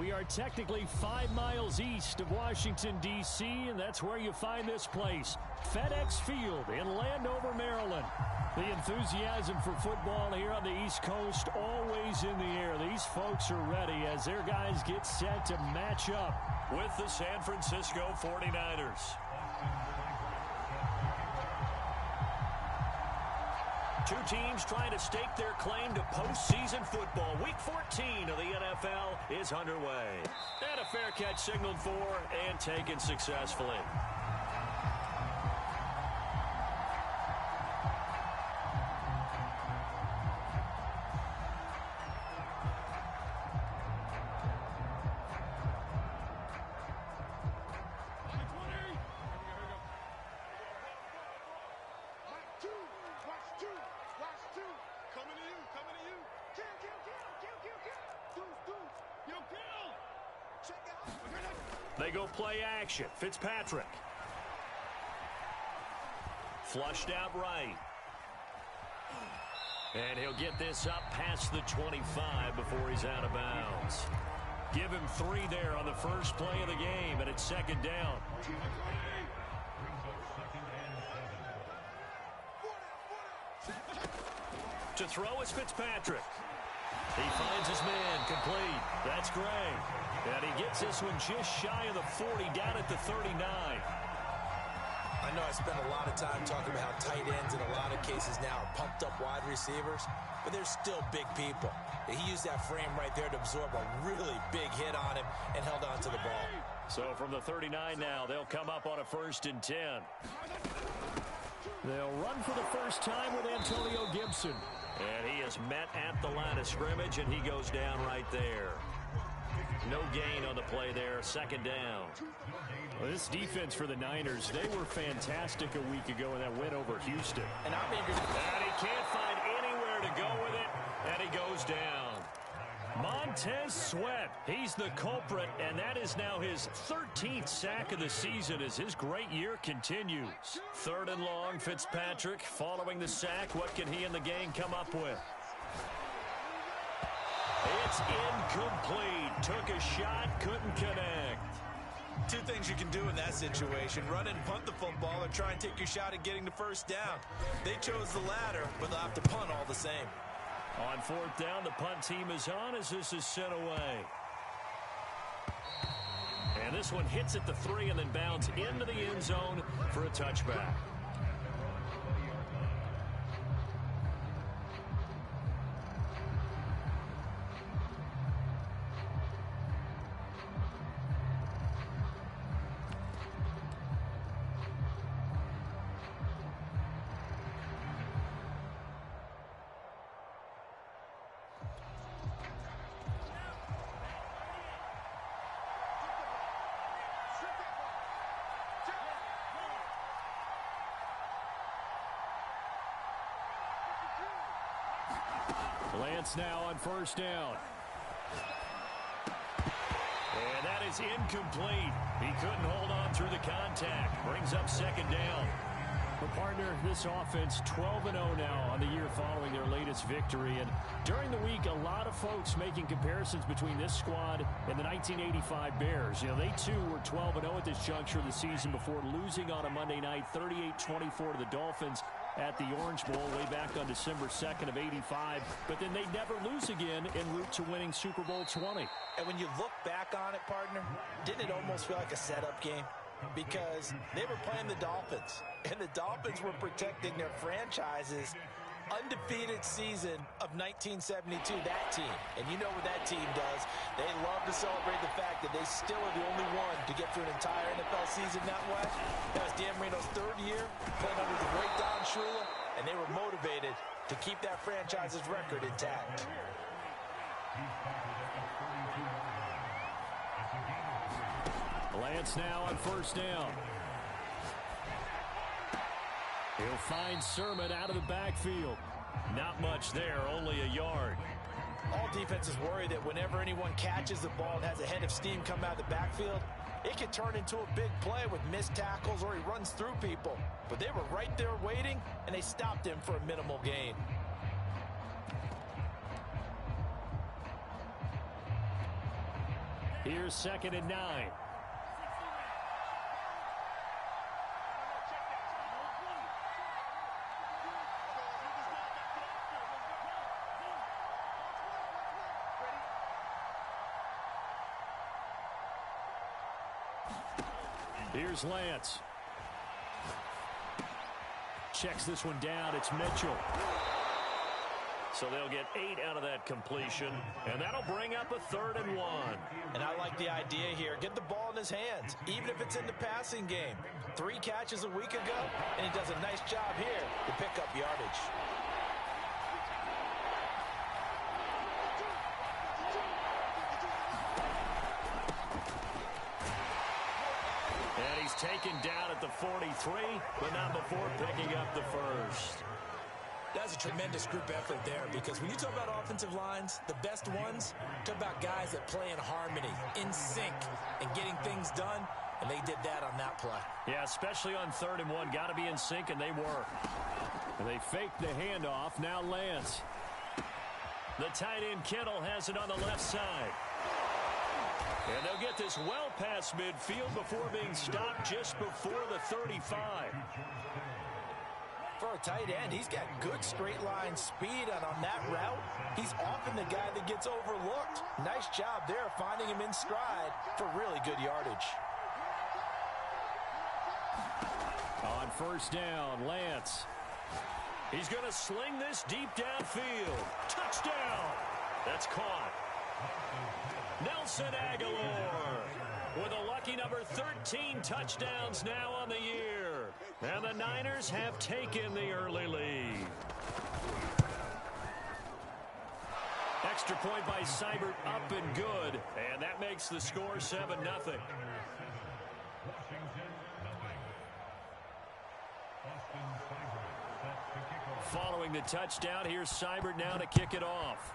We are technically 5 miles east of Washington, D.C., and that's where you find this place, FedEx Field in Landover, Maryland. The enthusiasm for football here on the East Coast always in the air. These folks are ready as their guys get set to match up with the San Francisco 49ers. Two teams trying to stake their claim to postseason football. Week 14 of the NFL is underway. And a fair catch signaled for and taken successfully. They go play action. Fitzpatrick. Flushed out right. And he'll get this up past the 25 before he's out of bounds. Give him 3 there on the first play of the game, and it's second down. To throw is Fitzpatrick. He finds his man, complete. That's great. And he gets this one just shy of the 40, down at the 39. I know I spent a lot of time talking about how tight ends in a lot of cases now are pumped up wide receivers, but they're still big people. He used that frame right there to absorb a really big hit on him and held on to the ball. So from the 39 now, they'll come up on a 1st and 10. They'll run for the first time with Antonio Gibson. And he is met at the line of scrimmage, and he goes down right there. No gain on the play there, second down. Well, this defense for the Niners, they were fantastic a week ago in that win over Houston. And I'm eager to... And he can't find anywhere to go with it, and he goes down. Montez Sweat, he's the culprit, and that is now his 13th sack of the season as his great year continues. 3rd and long, Fitzpatrick following the sack. What can he and the gang come up with? It's incomplete. Took a shot, couldn't connect. 2 things you can do in that situation: run and punt the football, or try and take your shot at getting the first down. They chose the latter, but they'll have to punt all the same. On 4th down, the punt team is on as this is sent away. And this one hits at the 3 and then bounds into the end zone for a touchback. Lance now on 1st down. And that is incomplete. He couldn't hold on through the contact. Brings up 2nd down. Well, partner, this offense 12-0 now on the year following their latest victory. And during the week, a lot of folks making comparisons between this squad and the 1985 Bears. You know, they too were 12-0 at this juncture of the season before losing on a Monday night 38-24 to the Dolphins at the Orange Bowl way back on December 2nd of '85. But then they never lose again en route to winning Super Bowl 20. And when you look back on it, partner, didn't it almost feel like a setup game? Because they were playing the Dolphins, and the Dolphins were protecting their franchises undefeated season of 1972, that team. And you know what that team does. They love to celebrate the fact that they still are the only one to get through an entire NFL season that way. That was Dan Marino's third year, playing under the great Don Shula, and they were motivated to keep that franchise's record intact. Lance now on first down. He'll find Sermon out of the backfield. Not much there, only a yard. All defenses worry that whenever anyone catches the ball and has a head of steam come out of the backfield, it can turn into a big play with missed tackles or he runs through people. But they were right there waiting, and they stopped him for a minimal gain. Here's 2nd and 9. Here's Lance. Checks this one down. It's Mitchell. So they'll get 8 out of that completion, and that'll bring up a 3rd and 1. And I like the idea here. Get the ball in his hands, even if it's in the passing game. 3 catches a week ago, and he does a nice job here to pick up yardage. And he's taken down at the 43, but not before picking up the first. That's a tremendous group effort there, because when you talk about offensive lines, the best ones, talk about guys that play in harmony, in sync, and getting things done, and they did that on that play. Yeah, especially on 3rd and 1. Got to be in sync, and they were. And they faked the handoff. Now Lance. The tight end Kittle has it on the left side. And they'll get this well past midfield before being stopped just before the 35. For a tight end, he's got good straight line speed, and on that route, he's often the guy that gets overlooked. Nice job there finding him in stride for really good yardage. On first down, Lance. He's going to sling this deep downfield. Touchdown! That's caught. Nelson Aguilar with a lucky number 13 touchdowns now on the year. And the Niners have taken the early lead. Extra point by Seibert, up and good. And that makes the score 7-0. Following the touchdown, here's Seibert now to kick it off.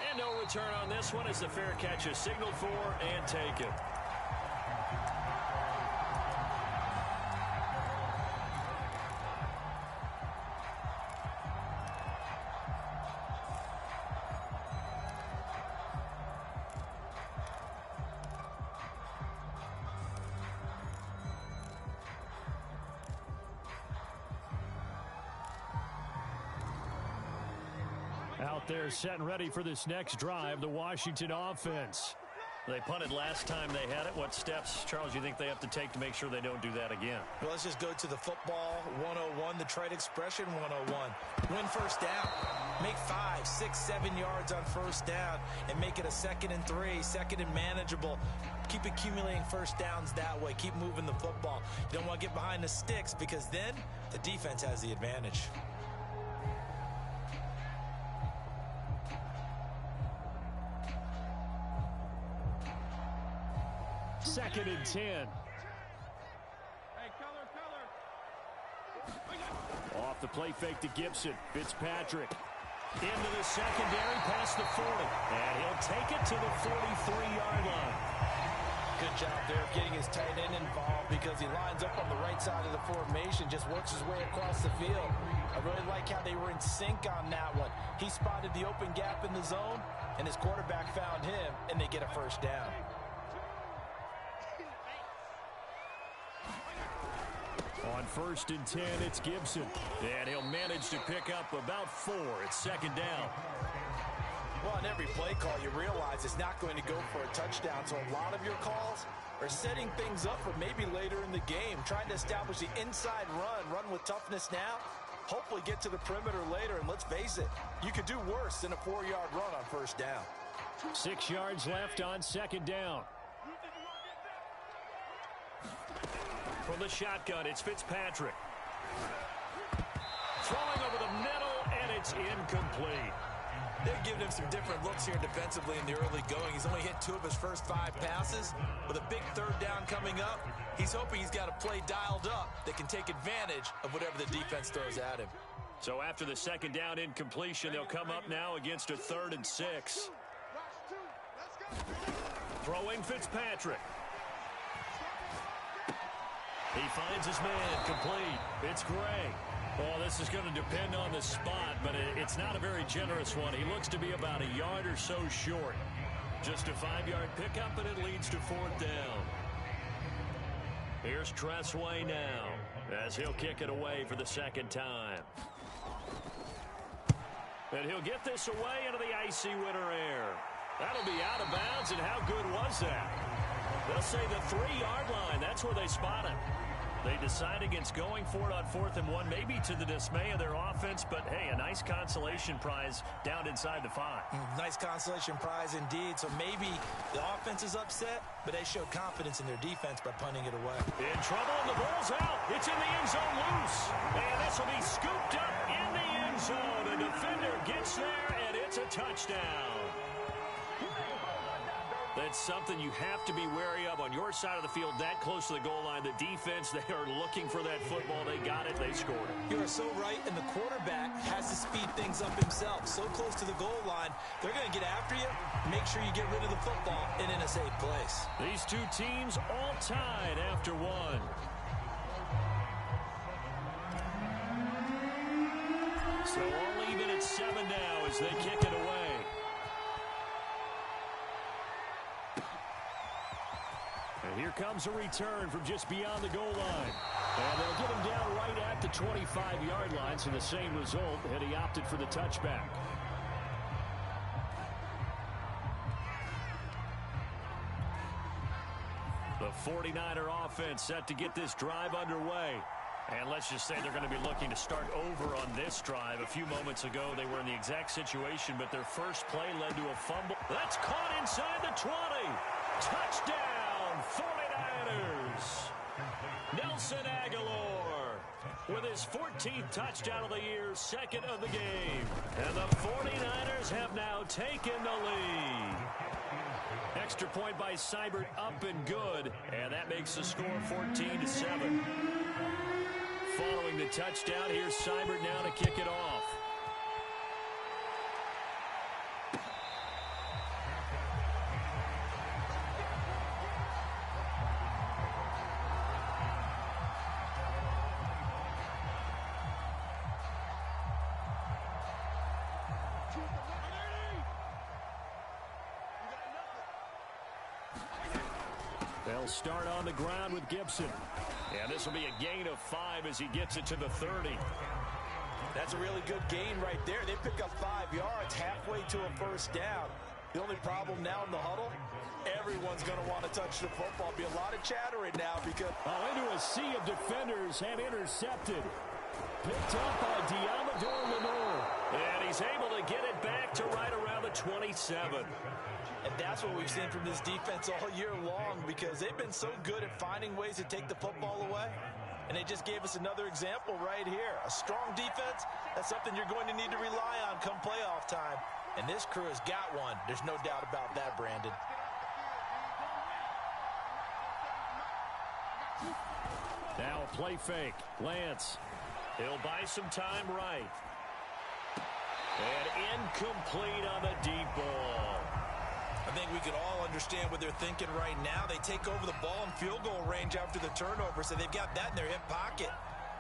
And no return on this one as the fair catch is signaled for and taken. Out there set and ready for this next drive, the Washington offense. They punted last time they had it. What steps, Charles, you think they have to take to make sure they don't do that again? Well, let's just go to the football 101, the trade expression 101. Win first down. Make 5, 6, 7 yards on first down and make it a 2nd and 3, 2nd and manageable. Keep accumulating first downs that way. Keep moving the football. You don't want to get behind the sticks because then the defense has the advantage. 2nd and 10. Hey, color. Off the play fake to Gibson. Fitzpatrick into the secondary past the 40. And he'll take it to the 43-yard line. Good job there of getting his tight end involved because he lines up on the right side of the formation, just works his way across the field. I really like how they were in sync on that one. He spotted the open gap in the zone, and his quarterback found him, and they get a first down. On 1st and 10, it's Gibson. And he'll manage to pick up about 4. It's 2nd down. Well, on every play call, you realize it's not going to go for a touchdown, so a lot of your calls are setting things up for maybe later in the game, trying to establish the inside run with toughness now, hopefully get to the perimeter later, and let's face it, you could do worse than a 4-yard run on first down. 6 yards left on second down. From the shotgun, it's Fitzpatrick. Throwing over the middle, and it's incomplete. They're giving him some different looks here defensively in the early going. He's only hit 2 of his first 5 passes. With a big third down coming up, he's hoping he's got a play dialed up that can take advantage of whatever the defense throws at him. So after the second down incompletion, they'll come up now against a 3rd and 6. Throwing Fitzpatrick. He finds his man complete. It's Gray. Well, this is going to depend on the spot, but it's not a very generous one. He looks to be about a yard or so short. Just a 5-yard pickup, and it leads to 4th down. Here's Tressway now, as he'll kick it away for the second time. And he'll get this away into the icy winter air. That'll be out of bounds, and how good was that? They'll say the 3-yard line. That's where they spot it. They decide against going for it on 4th and 1, maybe to the dismay of their offense, but hey, a nice consolation prize down inside the 5. Nice consolation prize indeed. So maybe the offense is upset, but they showed confidence in their defense by punting it away. In trouble, and the ball's out. It's in the end zone loose. And this will be scooped up in the end zone. The defender gets there, and it's a touchdown. That's something you have to be wary of on your side of the field, that close to the goal line. The defense, they are looking for that football. They got it. They scored it. You are so right, and the quarterback has to speed things up himself. So close to the goal line, they're going to get after you. Make sure you get rid of the football and in a safe place. These two teams all tied after 1. So all even at 7 now as they kick it away. And here comes a return from just beyond the goal line. And they'll get him down right at the 25-yard line, so the same result, and he opted for the touchback. The 49er offense set to get this drive underway. And let's just say they're going to be looking to start over on this drive. A few moments ago, they were in the exact situation, but their first play led to a fumble. That's caught inside the 20. Touchdown, 49ers. Nelson Aguilar with his 14th touchdown of the year, 2nd of the game. And the 49ers have now taken the lead. Extra point by Seibert, up and good. And that makes the score 14-7. Following the touchdown, here's Seibert now to kick it off. They'll start on the ground with Gibson. And this will be a gain of 5 as he gets it to the 30. That's a really good gain right there. They pick up 5 yards halfway to a first down. The only problem now in the huddle, everyone's going to want to touch the football. Be a lot of chattering now because... into a sea of defenders have intercepted. Picked up by Diamador Lenore. And he's able to get it back to right around the 27. And that's what we've seen from this defense all year long, because they've been so good at finding ways to take the football away. And they just gave us another example right here. A strong defense, that's something you're going to need to rely on come playoff time. And this crew has got one. There's no doubt about that, Brandon. Now a play fake. Lance. He'll buy some time right. And incomplete on the deep ball. I think we could all understand what they're thinking right now. They take over the ball in field goal range after the turnover, so they've got that in their hip pocket.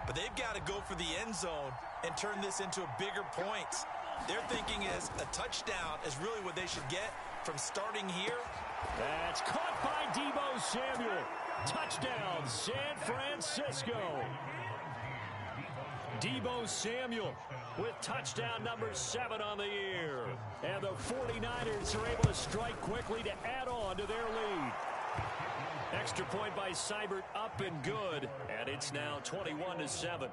But they've got to go for the end zone and turn this into bigger points. Their thinking is a touchdown is really what they should get from starting here. That's caught by Deebo Samuel. Touchdown, San Francisco. Deebo Samuel with touchdown number 7 on the year. And the 49ers are able to strike quickly to add on to their lead. Extra point by Seibert up and good. And it's now 21-7.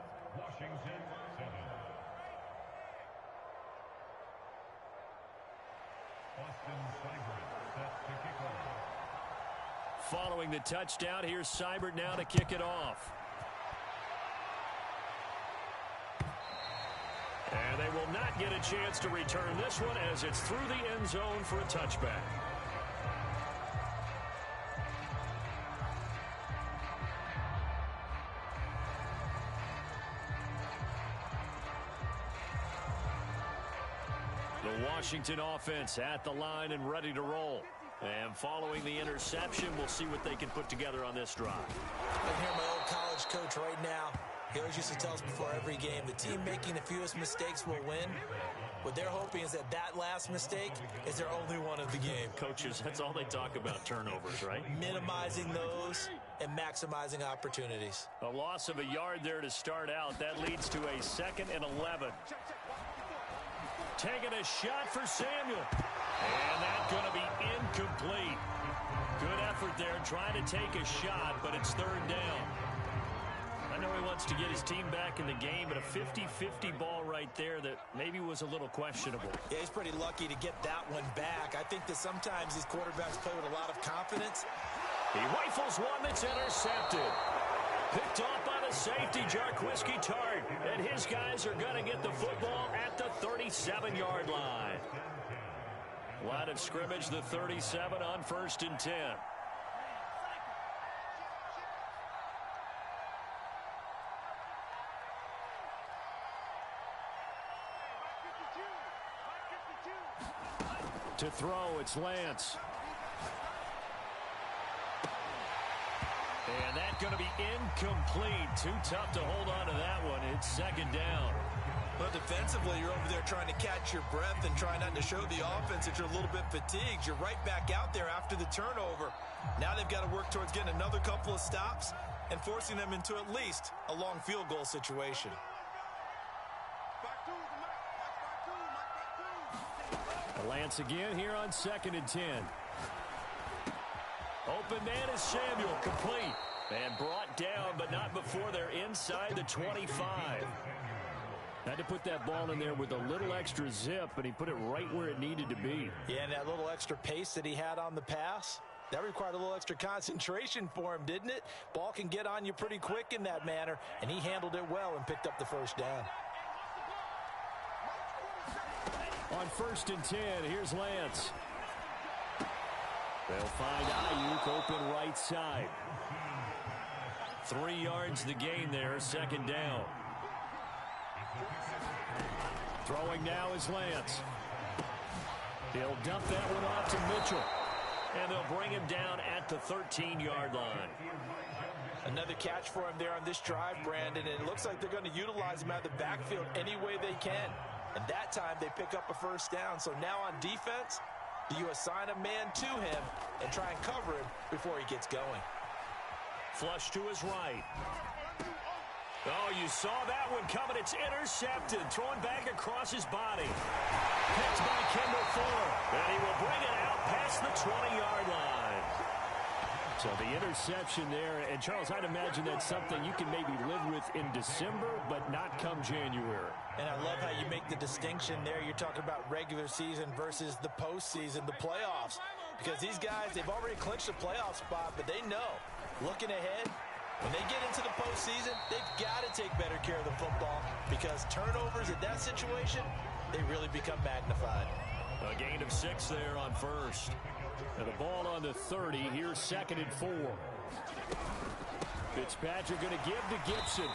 Following the touchdown, here's Seibert now to kick it off. And they will not get a chance to return this one as it's through the end zone for a touchback. The Washington offense at the line and ready to roll. And following the interception, we'll see what they can put together on this drive. I hear my old college coach right now. He always used to tell us before every game, the team making the fewest mistakes will win. What they're hoping is that last mistake is their only one of the game. Coaches, that's all they talk about, turnovers, right? Minimizing those and maximizing opportunities. A loss of a yard there to start out. That leads to a 2nd and 11. Taking a shot for Samuel. And that's going to be incomplete. Good effort there trying to take a shot, but it's 3rd down. I know he wants to get his team back in the game, but a 50-50 ball right there that maybe was a little questionable. Yeah, he's pretty lucky to get that one back. I think that sometimes these quarterbacks play with a lot of confidence. He rifles one that's intercepted. Picked off by the safety, Jarquiski Tart. And his guys are going to get the football at the 37-yard line. Line of scrimmage, the 37 on 1st and 10. To throw, it's Lance. And that's going to be incomplete. Too tough to hold on to that one. It's 2nd down. But defensively, you're over there trying to catch your breath and try not to show the offense that you're a little bit fatigued. You're right back out there after the turnover. Now they've got to work towards getting another couple of stops and forcing them into at least a long field goal situation. Lance again here on 2nd and 10. Open man is Samuel, complete. And brought down, but not before they're inside the 25. Had to put that ball in there with a little extra zip, and he put it right where it needed to be. Yeah, and that little extra pace that he had on the pass, that required a little extra concentration for him, didn't it? Ball can get on you pretty quick in that manner, and he handled it well and picked up the 1st down. On 1st and 10, here's Lance. They'll find Ayuk open right side. 3 yards the gain there, 2nd down. Throwing now is Lance. He'll dump that one off to Mitchell. And they'll bring him down at the 13-yard line. Another catch for him there on this drive, Brandon, and it looks like they're going to utilize him out of the backfield any way they can. And that time they pick up a 1st down. So now on defense, you assign a man to him and try and cover him before he gets going. Flush to his right. Oh, you saw that one coming. It's intercepted. Thrown back across his body. Picked by Kendall Fuller. And he will bring it out past the 20-yard line. So the interception there. And, Charles, I'd imagine that's something you can maybe live with in December, but not come January. And I love how you make the distinction there. You're talking about regular season versus the postseason, the playoffs. Because these guys, they've already clinched a playoff spot, but they know, looking ahead, when they get into the postseason, they've got to take better care of the football because turnovers in that situation, they really become magnified. A gain of 6 there on 1st. And the ball on the 30. Here's 2nd and 4. Fitzpatrick going to give to Gibson.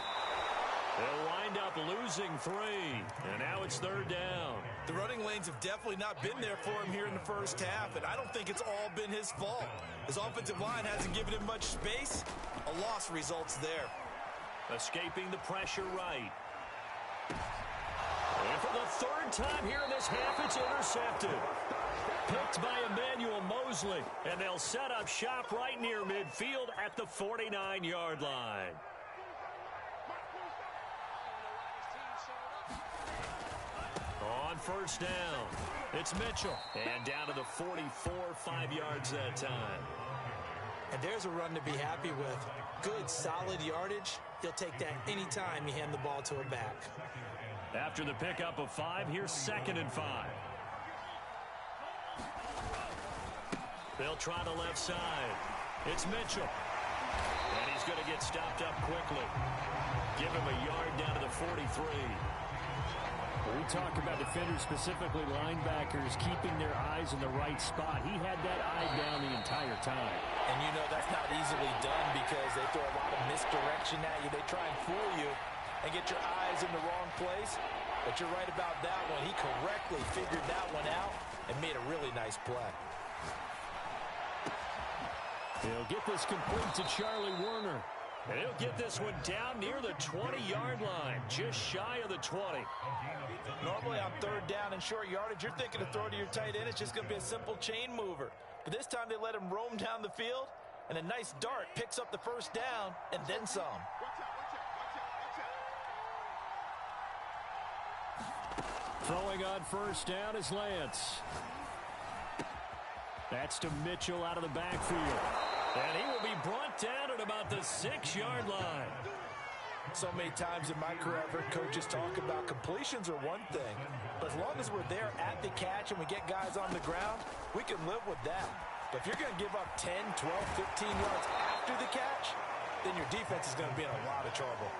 They'll wind up losing 3. And now it's 3rd down. The running lanes have definitely not been there for him here in the 1st half, and I don't think it's all been his fault. His offensive line hasn't given him much space. A loss results there. Escaping the pressure right. And for the 3rd time here in this half, it's intercepted. Picked by Emmanuel Mosley, and they'll set up shop right near midfield at the 49-yard line. first down. It's Mitchell. And down to the 44, 5 yards that time. And there's a run to be happy with. Good, solid yardage. He'll take that anytime you hand the ball to a back. After the pickup of 5, here's 2nd and 5. They'll try the left side. It's Mitchell. And he's going to get stopped up quickly. Give him a yard down to the 43. When we talk about defenders, specifically linebackers, keeping their eyes in the right spot, he had that eye down the entire time. And you know that's not easily done because they throw a lot of misdirection at you. They try and fool you and get your eyes in the wrong place. But you're right about that one. He correctly figured that one out and made a really nice play. He'll get this complete to Charlie Werner. And he'll get this one down near the 20-yard line, just shy of the 20. Normally on 3rd down and short yardage, you're thinking to throw to your tight end. It's just going to be a simple chain mover. But this time they let him roam down the field, and a nice dart picks up the first down and then some. Throwing on first down is Lance. That's to Mitchell out of the backfield. And he will be brought down at about the 6-yard line. So many times in my career, I've heard coaches talk about completions are one thing. But as long as we're there at the catch and we get guys on the ground, we can live with that. But if you're going to give up 10, 12, 15 yards after the catch, then your defense is going to be in a lot of trouble.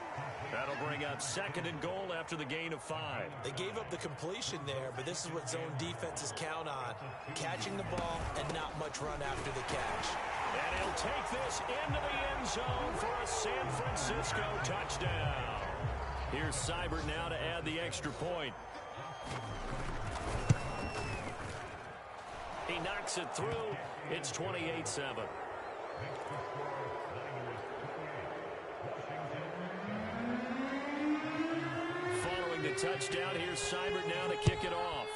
That'll bring up 2nd and goal after the gain of 5. They gave up the completion there, but this is what zone defenses count on. Catching the ball and not much run after the catch. And he'll take this into the end zone for a San Francisco touchdown. Here's Seibert now to add the extra point. He knocks it through. It's 28-7. Following the touchdown, here's Seibert now to kick it off.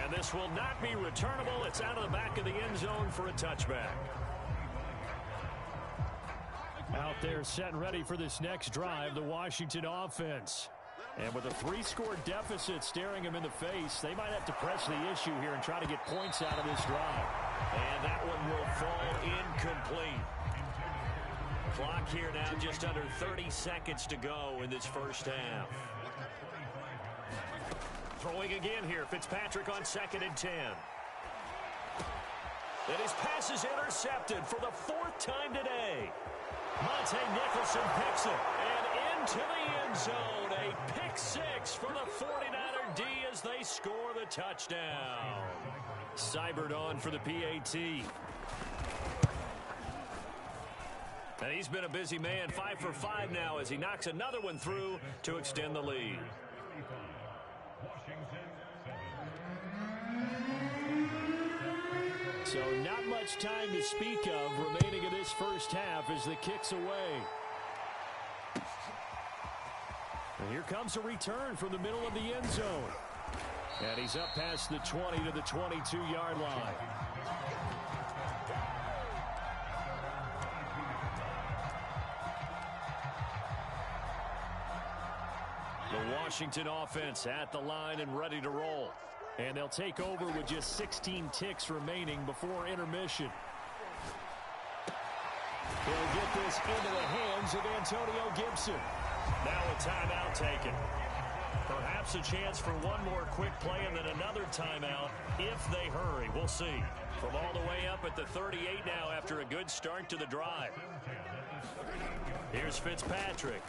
And this will not be returnable. It's out of the back of the end zone for a touchback. Out there set and ready for this next drive, the Washington offense. And with a 3-score deficit staring him in the face, they might have to press the issue here and try to get points out of this drive. And that one will fall incomplete. Clock here now just under 30 seconds to go in this first half. Throwing again here, Fitzpatrick on 2nd and 10. And his pass is intercepted for the 4th time today. Monte Nicholson picks it, and into the end zone. A pick 6 for the 49er D as they score the touchdown. Seibert on for the PAT. And he's been a busy man, 5 for 5 now as he knocks another one through to extend the lead. So not much time to speak of remaining in this first half as the kick's away. And here comes a return from the middle of the end zone. And he's up past the 20 to the 22-yard line. The Washington offense at the line and ready to roll. And they'll take over with just 16 ticks remaining before intermission. They'll get this into the hands of Antonio Gibson. Now a timeout taken. Perhaps a chance for one more quick play and then another timeout if they hurry. We'll see. From all the way up at the 38 now after a good start to the drive. Here's Fitzpatrick.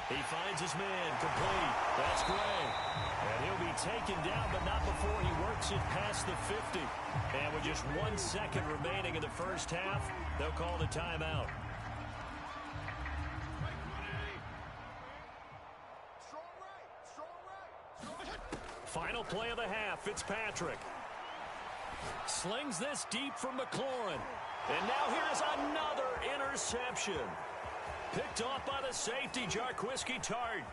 He finds his man complete. That's Gray. And he'll be taken down, but not before he works it past the 50. And with just 1 second remaining in the first half, they'll call the timeout. Final play of the half, Fitzpatrick. Slings this deep from McLaurin. And now here's another interception. Picked off by the safety, Jarquiski Tart.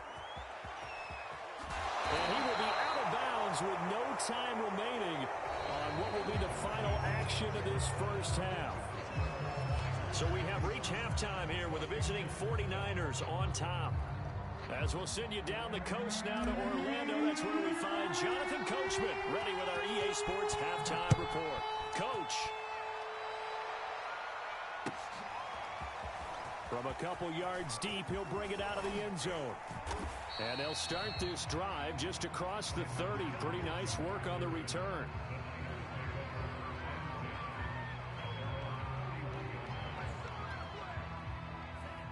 And he will be out of bounds with no time remaining on what will be the final action of this first half. So we have reached halftime here with the visiting 49ers on top. As we'll send you down the coast now to Orlando, that's where we find Jonathan Coachman, ready with our EA Sports halftime report. Coach. From a couple yards deep, he'll bring it out of the end zone. And they'll start this drive just across the 30. Pretty nice work on the return.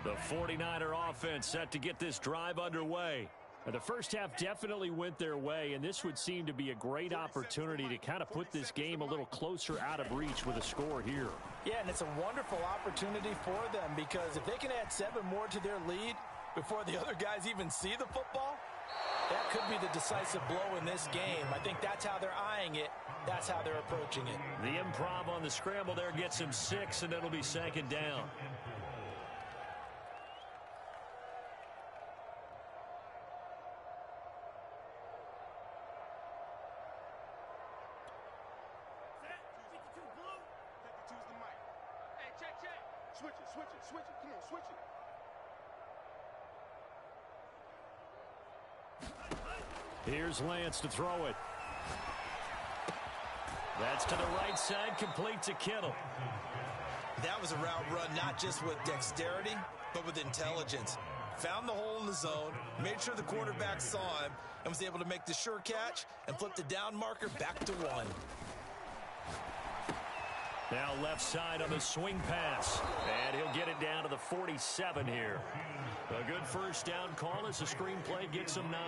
The 49er offense set to get this drive underway. The first half definitely went their way, and this would seem to be a great opportunity to kind of put this game a little closer out of reach with a score here. Yeah, and it's a wonderful opportunity for them because if they can add 7 more to their lead before the other guys even see the football, that could be the decisive blow in this game. I think that's how they're eyeing it. That's how they're approaching it. The improv on the scramble there gets him 6, and it'll be 2nd down. Switch it. Come on, switch it. Here's Lance to throw it. That's to the right side, complete to Kittle. That was a route run not just with dexterity, but with intelligence. Found the hole in the zone, made sure the quarterback saw him, and was able to make the sure catch and flip the down marker back to 1. Now left side on the swing pass. And he'll get it down to the 47 here. A good first down call as the screenplay gets him 9.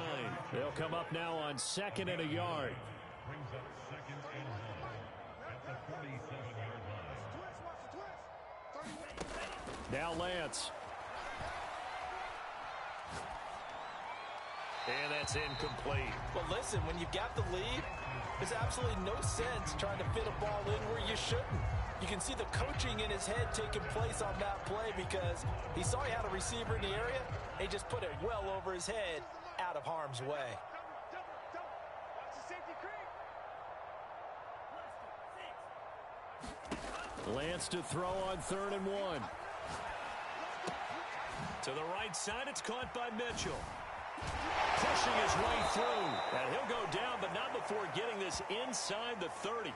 They'll come up now on 2nd and a yard. Now Lance. And that's incomplete. Well, listen, when you've got the lead, there's absolutely no sense trying to fit a ball in where you shouldn't. You can see the coaching in his head taking place on that play because he saw he had a receiver in the area. He just put it well over his head out of harm's way. Lance to throw on 3rd and 1. To the right side, it's caught by Mitchell. Pushing his way through. And he'll go down, but not before getting this inside the 30.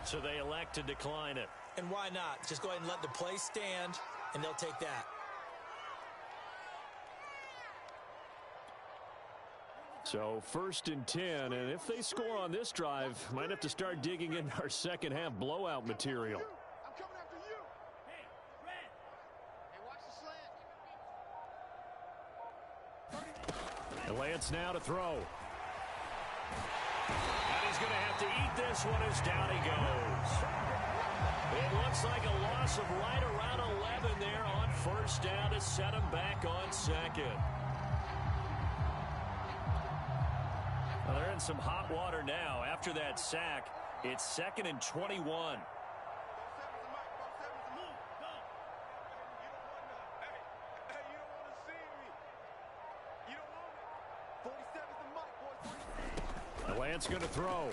So they elect to decline it. And why not? Just go ahead and let the play stand, and they'll take that. So 1st and 10, and if they score on this drive, might have to start digging into our second half blowout material. I'm coming after you. Hey, Red. Hey, watch the slant. And Lance now to throw. And he's going to have to eat this one as down he goes. It looks like a loss of right around 11 there on 1st down to set him back on 2nd. Well, they're in some hot water now. After that sack, it's 2nd and 21. Lance going to throw.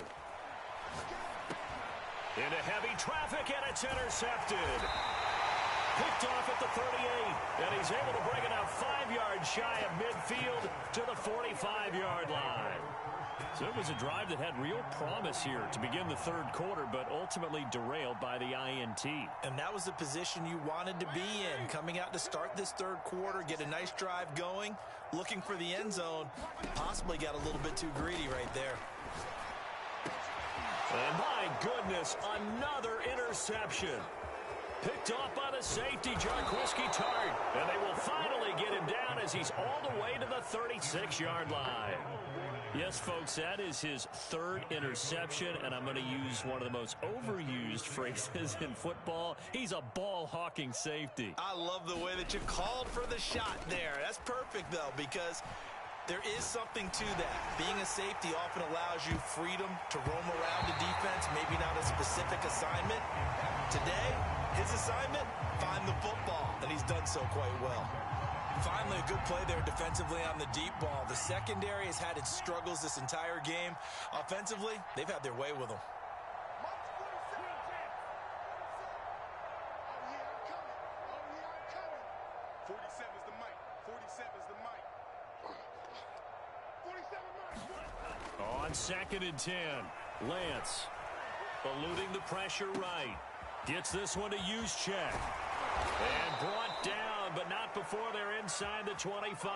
Into heavy traffic, and it's intercepted. Picked off at the 38, and he's able to bring it out 5 yards shy of midfield to the 45-yard line. So it was a drive that had real promise here to begin the 3rd quarter, but ultimately derailed by the INT. And that was the position you wanted to be in, coming out to start this 3rd quarter, get a nice drive going, looking for the end zone, possibly got a little bit too greedy right there. And my goodness, another interception. Picked off by the safety, Jarquiski Tart. And they will finally get him down as he's all the way to the 36-yard line. Yes, folks, that is his 3rd interception, and I'm going to use one of the most overused phrases in football. He's a ball-hawking safety. I love the way that you called for the shot there. That's perfect, though, because there is something to that. Being a safety often allows you freedom to roam around the defense, maybe not a specific assignment. Today, his assignment, find the football, and he's done so quite well. Finally, a good play there defensively on the deep ball. The secondary has had its struggles this entire game. Offensively, they've had their way with them. On 2nd and 10, Lance eluding the pressure right. Gets this one to Jin-X-Ken. And brought down, but not before they're inside the 25.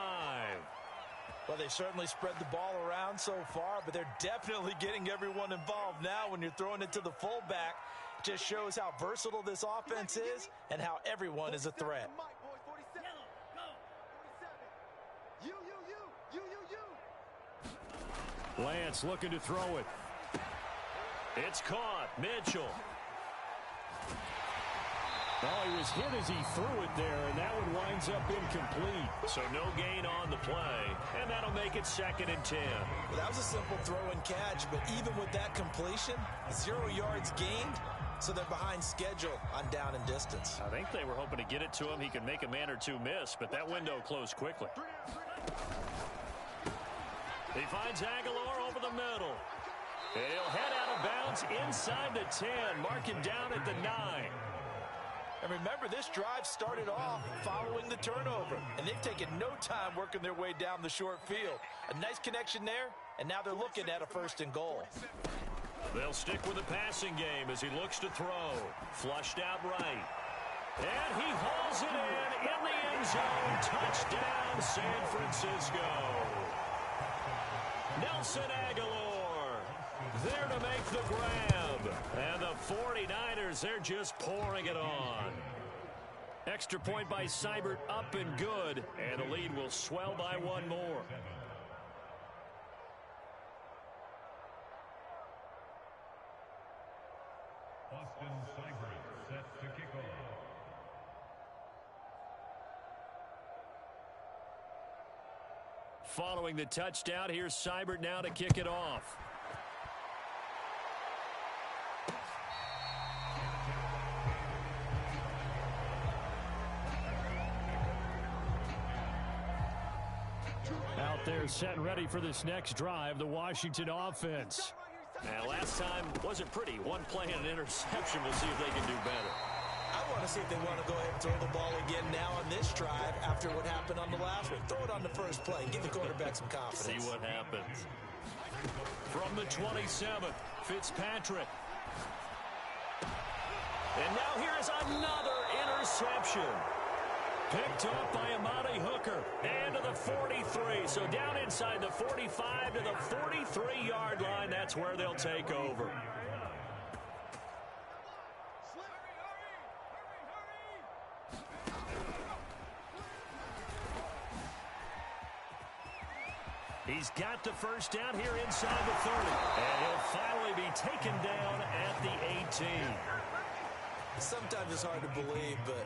Well, they certainly spread the ball around so far, but they're definitely getting everyone involved now when you're throwing it to the fullback. Just shows how versatile this offense is and how everyone is a threat. Lance looking to throw it. It's caught. Mitchell. Oh, he was hit as he threw it there, and that one winds up incomplete. So no gain on the play, and that'll make it 2nd and 10. Well, that was a simple throw and catch, but even with that completion, 0 yards gained, so they're behind schedule on down and distance. I think they were hoping to get it to him. He could make a man or two miss, but that window closed quickly. He finds Aguilar over the middle. And he'll head out of bounds inside the 10, marking down at the 9. And remember, this drive started off following the turnover, and they've taken no time working their way down the short field. A nice connection there, and now they're looking at a 1st and goal. They'll stick with the passing game as he looks to throw. Flushed out right. And he hauls it in the end zone. Touchdown, San Francisco. Nelson Aguilar there to make the grab. And the 49ers, they're just pouring it on. Extra point by Seibert, up and good. And the lead will swell by one more. Austin Seibert set to kick off. Following the touchdown, here's Seibert now to kick it off. Out there set and ready for this next drive, the Washington offense. Now, last time wasn't pretty. One play and an interception. We'll see if they can do better. I want to see if they want to go ahead and throw the ball again now on this drive after what happened on the last one. Throw it on the first play. Give the quarterback some confidence. See what happens. From the 27th, Fitzpatrick. And now here's another interception. Picked up by Amani Hooker. And to the 43. So down inside the 45 to the 43-yard line. That's where they'll take over. He's got the first down here inside the 30. And he'll finally be taken down at the 18. Sometimes it's hard to believe, but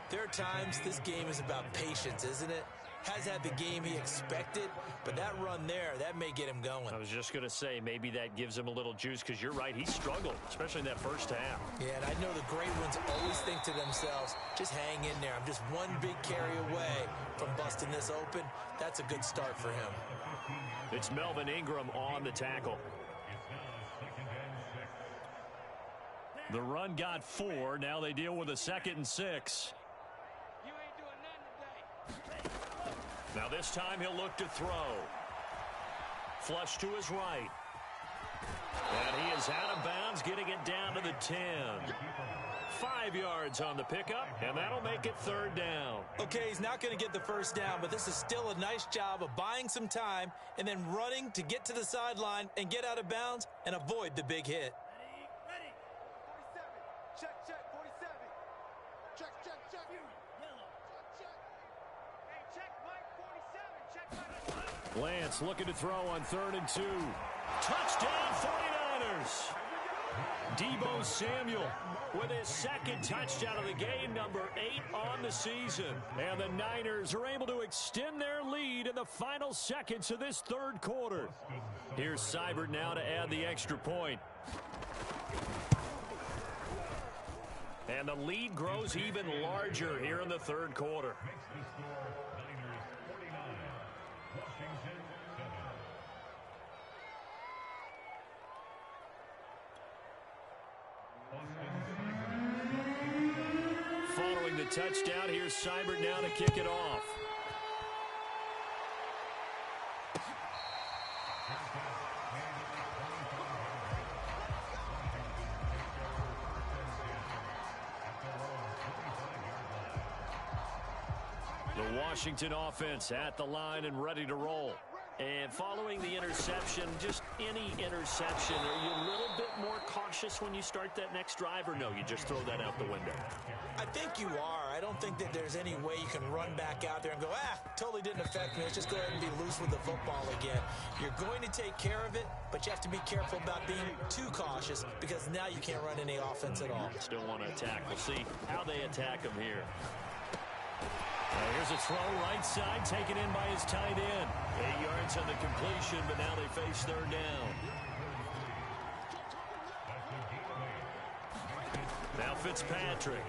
there are times this game is about patience, isn't it? Has had the game he expected, but that run there, that may get him going. I was just going to say, maybe that gives him a little juice, because you're right, he struggled, especially in that first half. Yeah, and I know the great ones always think to themselves, just hang in there. I'm just one big carry away from busting this open. That's a good start for him. It's Melvin Ingram on the tackle. The run got 4. Now they deal with a 2nd and 6. Now this time he'll look to throw. Flush to his right. And he is out of bounds, getting it down to the 10. 5 yards on the pickup, and that'll make it 3rd down. Okay, he's not going to get the first down, but this is still a nice job of buying some time and then running to get to the sideline and get out of bounds and avoid the big hit. Ready. 47. Check, 47. Check. Yellow. Check. Hey, check, Mike, 47. Check, Mike. Lance looking to throw on 3rd and 2. Touchdown, 49ers. Deebo Samuel with his 2nd touchdown of the game, number 8 on the season. And the Niners are able to extend their lead in the final seconds of this 3rd quarter. Here's Seibert now to add the extra point. And the lead grows even larger here in the 3rd quarter. Following the touchdown, here's Seibert now to kick it off. The Washington offense at the line and ready to roll. And following the interception, just any interception, are you a little bit more cautious when you start that next drive, or no, you just throw that out the window? I think you are. I don't think that there's any way you can run back out there and go, totally didn't affect me. Let's just go ahead and be loose with the football again. You're going to take care of it, but you have to be careful about being too cautious because now you can't run any offense at all. Still want to attack. We'll see how they attack him here. Here's a throw right side taken in by his tight end. 8 yards on the completion, but now they face third down. Now Fitzpatrick.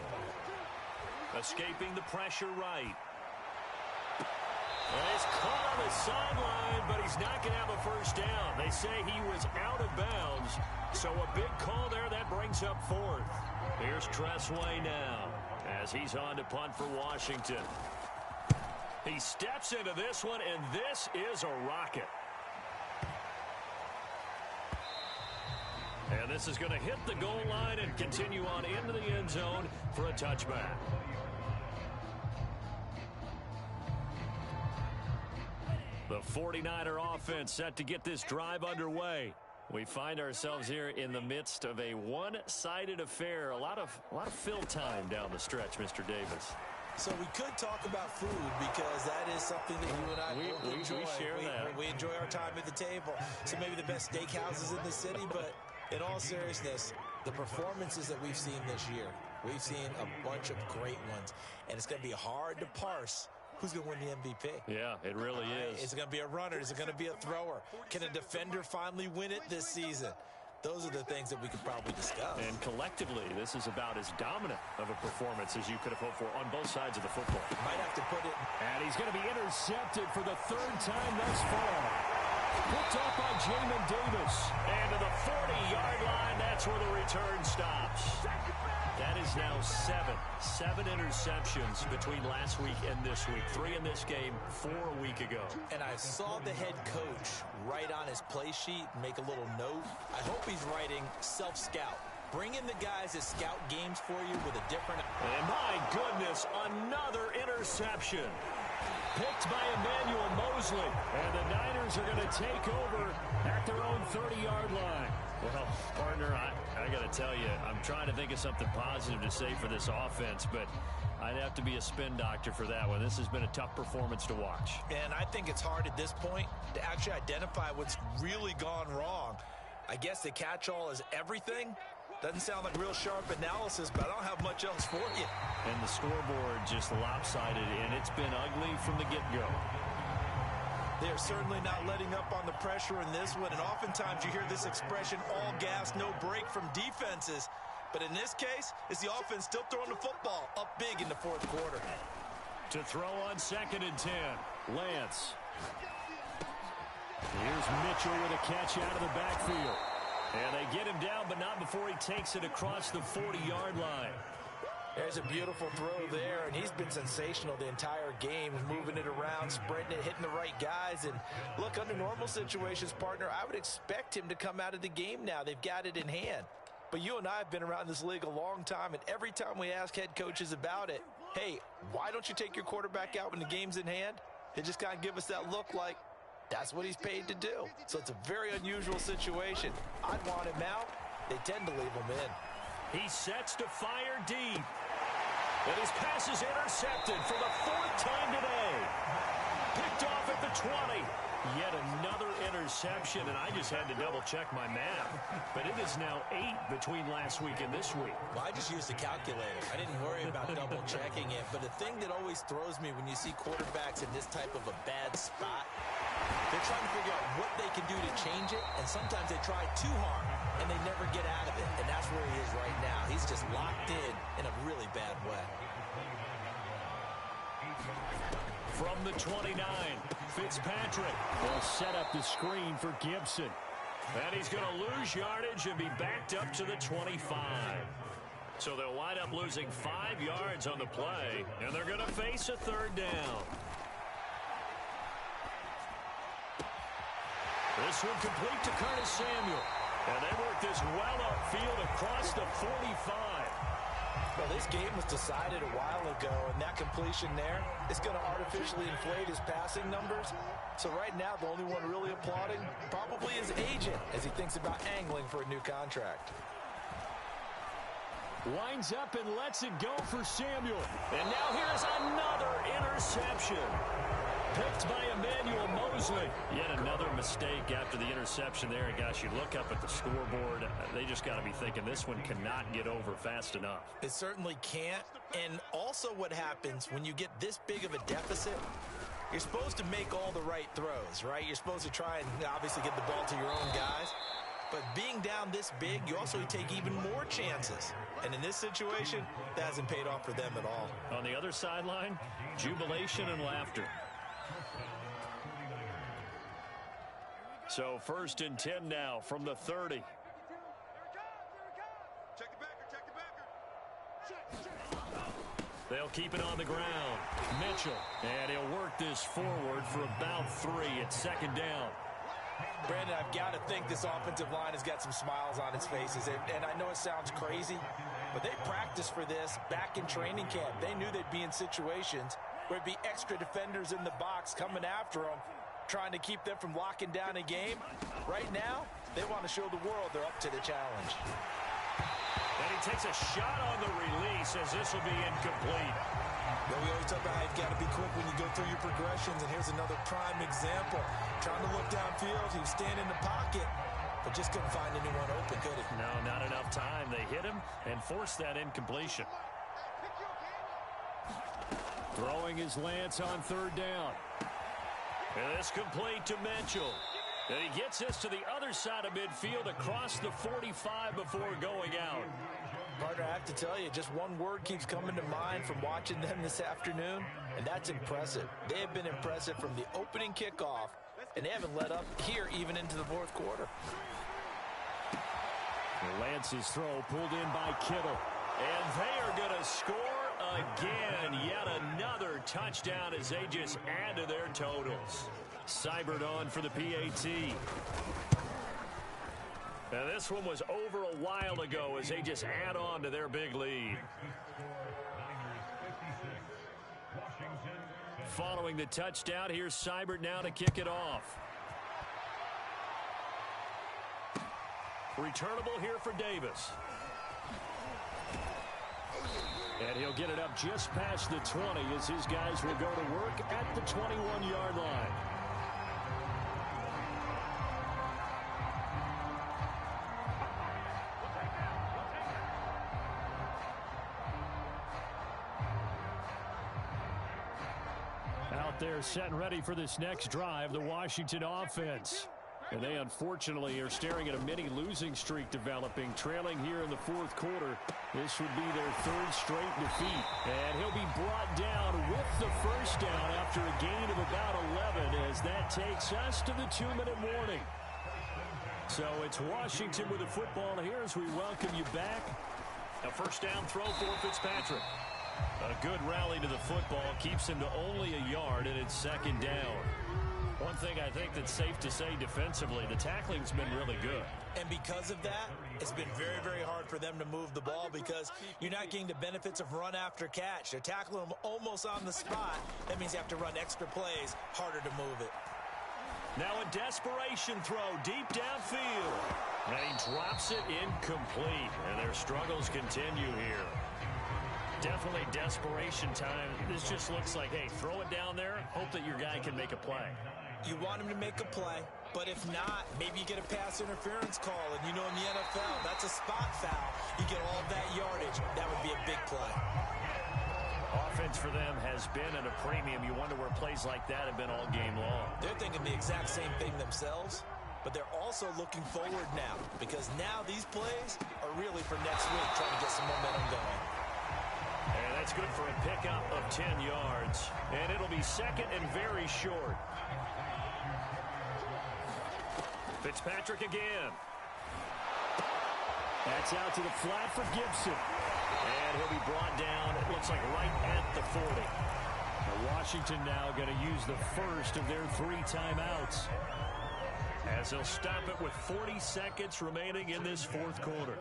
Escaping the pressure right. Well, he's caught on the sideline, but he's not going to have a first down. They say he was out of bounds, so a big call there that brings up fourth. Here's Tressway now as he's on to punt for Washington. He steps into this one, and this is a rocket. And this is going to hit the goal line and continue on into the end zone for a touchback. The 49er offense set to get this drive underway. We find ourselves here in the midst of a one-sided affair. A lot of fill time down the stretch, Mr. Davis. So we could talk about food because that is something that you and I enjoy. We share that. We enjoy our time at the table. So maybe the best steakhouses in the city, but in all seriousness, the performances that we've seen this year, we've seen a bunch of great ones, and it's going to be hard to parse who's going to win the MVP. Yeah, it really is. Is it going to be a runner? Is it going to be a thrower? Can a defender finally win it this season? Those are the things that we could probably discuss. And collectively, this is about as dominant of a performance as you could have hoped for on both sides of the football. Might have to put it. And he's going to be intercepted for the third time thus far. Picked up by Jamin Davis. And to the 40-yard line, that's where the return stops. That is now seven interceptions between last week and this week. 3 in this game, 4 a week ago. And I saw the head coach write on his play sheet, make a little note. I hope he's writing self-scout. Bring in the guys that scout games for you with a different... And my goodness, another interception. Picked by Emmanuel Mosley. And the Niners are going to take over at their own 30-yard line. Well, partner, I got to tell you, I'm trying to think of something positive to say for this offense, but I'd have to be a spin doctor for that one. This has been a tough performance to watch. And I think it's hard at this point to actually identify what's really gone wrong. I guess the catch-all is everything. Doesn't sound like real sharp analysis, but I don't have much else for you. And the scoreboard just lopsided, and it's been ugly from the get-go. They're certainly not letting up on the pressure in this one, and oftentimes you hear this expression, all gas, no break from defenses. But in this case, it's the offense still throwing the football up big in the fourth quarter. To throw on 2nd and 10, Lance. Here's Mitchell with a catch out of the backfield. And they get him down, but not before he takes it across the 40-yard line. There's a beautiful throw there, and he's been sensational the entire game, moving it around, spreading it, hitting the right guys. And look, under normal situations, partner, I would expect him to come out of the game now. They've got it in hand. But you and I have been around this league a long time, and every time we ask head coaches about it, hey, why don't you take your quarterback out when the game's in hand? They just kind of give us that look like that's what he's paid to do. So it's a very unusual situation. I'd want him out. They tend to leave him in. He sets to fire deep. And his pass is intercepted for the 4th time today. Picked off at the 20. Yet another interception, and I just had to double-check my math. But it is now 8 between last week and this week. Well, I just used a calculator. I didn't worry about double-checking it. But the thing that always throws me when you see quarterbacks in this type of a bad spot, they're trying to figure out what they can do to change it, and sometimes they try too hard, and they never get out of it. And that's where he is right now. He's just locked in a really bad way. From the 29, Fitzpatrick will set up the screen for Gibson. And he's going to lose yardage and be backed up to the 25. So they'll wind up losing 5 yards on the play, and they're going to face a 3rd down. This one complete to Curtis Samuel. And they work this well upfield across the 45. Well, this game was decided a while ago, and that completion there is going to artificially inflate his passing numbers. So right now, the only one really applauding probably his agent as he thinks about angling for a new contract. Winds up and lets it go for Samuel. And now here's another interception. Picked by Emmanuel Mosley. Yet another mistake after the interception there. And gosh, you look up at the scoreboard, they just got to be thinking this one cannot get over fast enough. It certainly can't. And also what happens when you get this big of a deficit, you're supposed to make all the right throws, right? You're supposed to try and obviously get the ball to your own guys. But being down this big, you also take even more chances. And in this situation, that hasn't paid off for them at all. On the other sideline, jubilation and laughter. So 1st and 10 now from the 30. Check the backer. They'll keep it on the ground. Mitchell. And he'll work this forward for about 3 at 2nd down. Brandon, I've got to think this offensive line has got some smiles on its faces. And I know it sounds crazy, but they practiced for this back in training camp. They knew they'd be in situations where it'd be extra defenders in the box coming after them, trying to keep them from locking down a game. Right now, they want to show the world they're up to the challenge. And he takes a shot on the release as this will be incomplete. Well, we always talk about how you've got to be quick when you go through your progressions, and here's another prime example. Trying to look downfield, he was standing in the pocket, but just couldn't find anyone open, could he? No, not enough time. They hit him and forced that incompletion. Throwing his Lance on 3rd down. And it's complete to Mitchell. And he gets this to the other side of midfield across the 45 before going out. Partner, I have to tell you, just one word keeps coming to mind from watching them this afternoon, and that's impressive. They have been impressive from the opening kickoff, and they haven't let up here even into the 4th quarter. Lance's throw pulled in by Kittle. And they are going to score again. Yet another touchdown as they just add to their totals. Seibert on for the PAT. Now this one was over a while ago as they just add on to their big lead. Following the touchdown, here's Seibert now to kick it off. Returnable here for Davis. And he'll get it up just past the 20 as his guys will go to work at the 21-yard line. Out there set and ready for this next drive, the Washington offense. And they unfortunately are staring at a mini losing streak developing, trailing here in the 4th quarter. This would be their 3rd straight defeat. And he'll be brought down with the 1st down after a gain of about 11 as that takes us to the 2-minute warning. So it's Washington with the football here as we welcome you back. A 1st down throw for Fitzpatrick. A good rally to the football keeps him to only a yard, and it's 2nd down. One thing I think that's safe to say defensively, the tackling's been really good. And because of that, it's been very, very hard for them to move the ball because you're not getting the benefits of run after catch. They're tackling them almost on the spot. That means you have to run extra plays, harder to move it. Now a desperation throw deep downfield. And he drops it incomplete. And their struggles continue here. Definitely desperation time. This just looks like, hey, throw it down there, hope that your guy can make a play. You want him to make a play, but if not, maybe you get a pass interference call, and you know in the NFL, that's a spot foul. You get all that yardage. That would be a big play. Offense for them has been at a premium. You wonder where plays like that have been all game long. They're thinking the exact same thing themselves, but they're also looking forward now because now these plays are really for next week, trying to get some momentum going. And that's good for a pickup of 10 yards. And it'll be 2nd and very short. Fitzpatrick again. That's out to the flat for Gibson. And he'll be brought down, it looks like right at the 40. Now Washington now going to use the first of their 3 timeouts, as they'll stop it with 40 seconds remaining in this 4th quarter.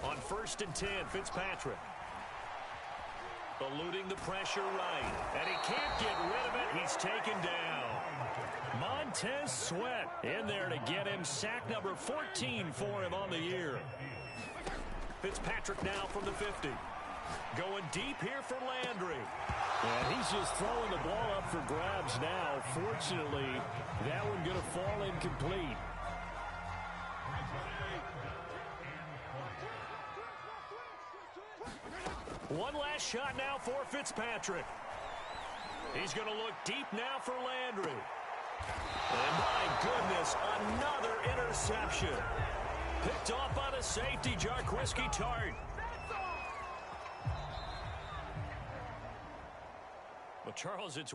On 1st and 10, Fitzpatrick. Eluding the pressure right. And he can't get rid of it. He's taken down. Montez Sweat in there to get him. Sack number 14 for him on the year. Fitzpatrick now from the 50. Going deep here for Landry. And he's just throwing the ball up for grabs now. Fortunately, that one going to fall incomplete. One last shot now for Fitzpatrick. He's going to look deep now for Landry. And my goodness, another interception. Picked off by the safety, Jarquiski Tart. Well, Charles, it's